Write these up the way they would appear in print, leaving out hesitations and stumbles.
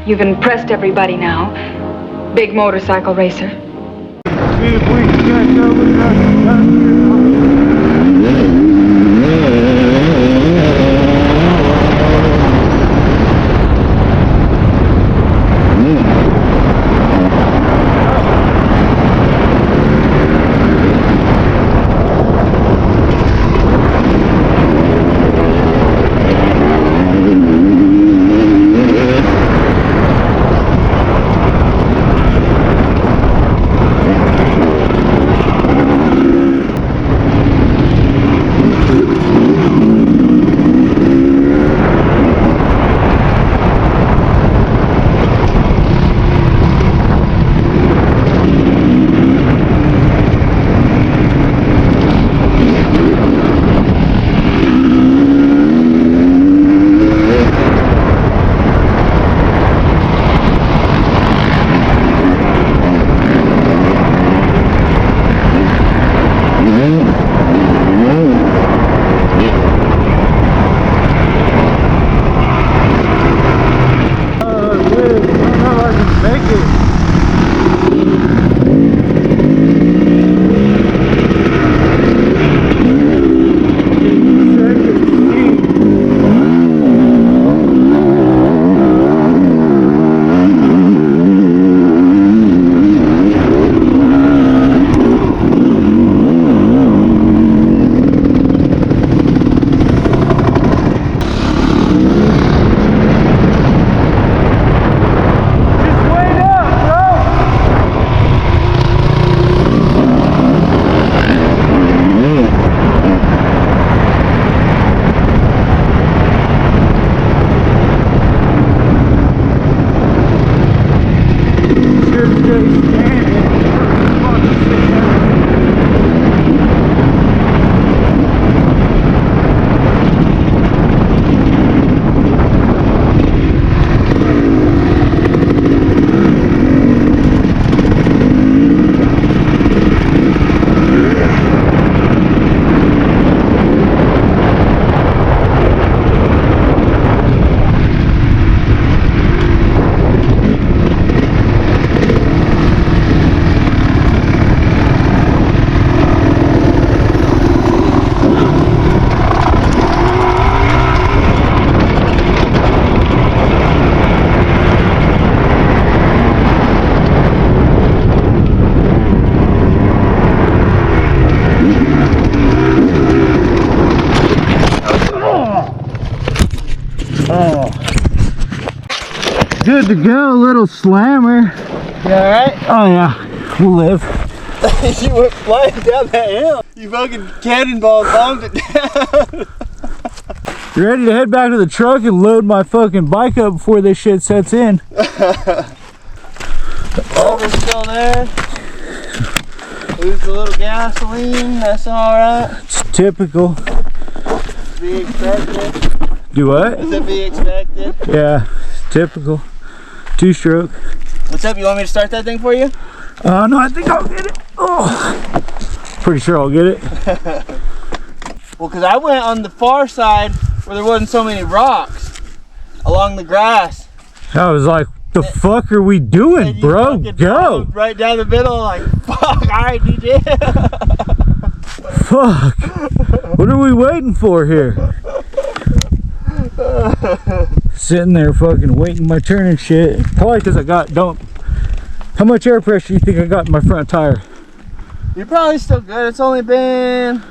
You've impressed everybody now. Big motorcycle racer. Good to go, little slammer. You alright? Oh yeah, we'll live. You went flying down that hill. You fucking cannonball bombed it down. You ready to head back to the truck and load my fucking bike up before this shit sets in? Rubber's still there. Lose a little gasoline, that's alright. It's typical. Be expected. Do what? Is it be expected? Yeah, typical. 2-stroke. What's up, you want me to start that thing for you? No, I think I'll get it. Oh, pretty sure I'll get it. Well, because I went on the far side where there wasn't so many rocks along the grass. I was like, the fuck are we doing, And you bro? fucking Go! drove right down the middle, like, fuck, alright, DJ. Fuck! What are we waiting for here? Sitting there fucking waiting my turn and shit. Probably because I got, how much air pressure do you think I got in my front tire? You're probably still good. It's only been...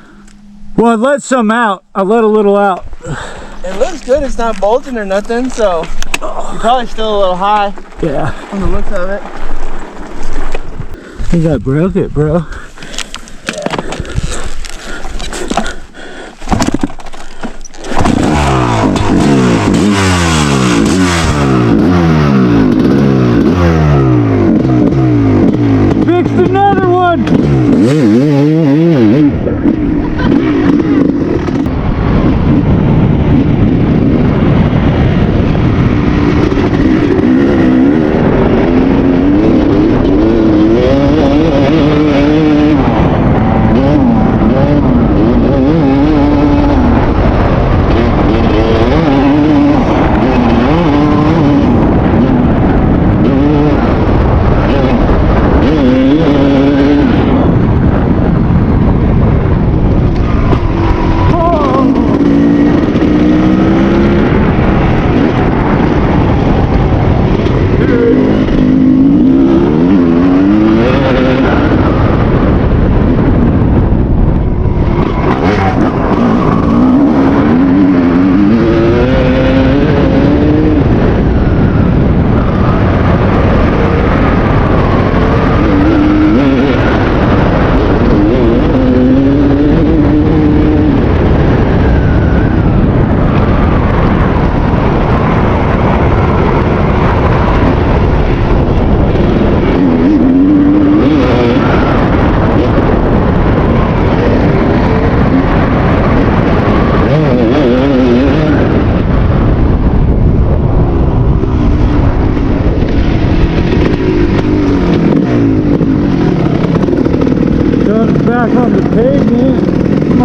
Well, I let some out. I let a little out. It looks good. It's not bulging or nothing, so you're probably still a little high. Yeah. On the looks of it. I think I broke it, bro. Fixed another one!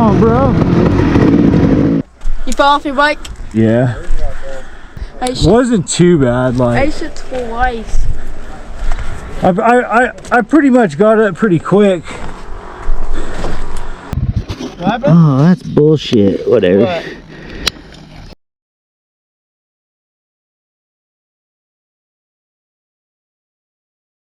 on, bro. You fell off your bike? Yeah. Wasn't too bad. I Like should twice. I pretty much got up pretty quick. What happened? Oh, that's bullshit. Whatever. What?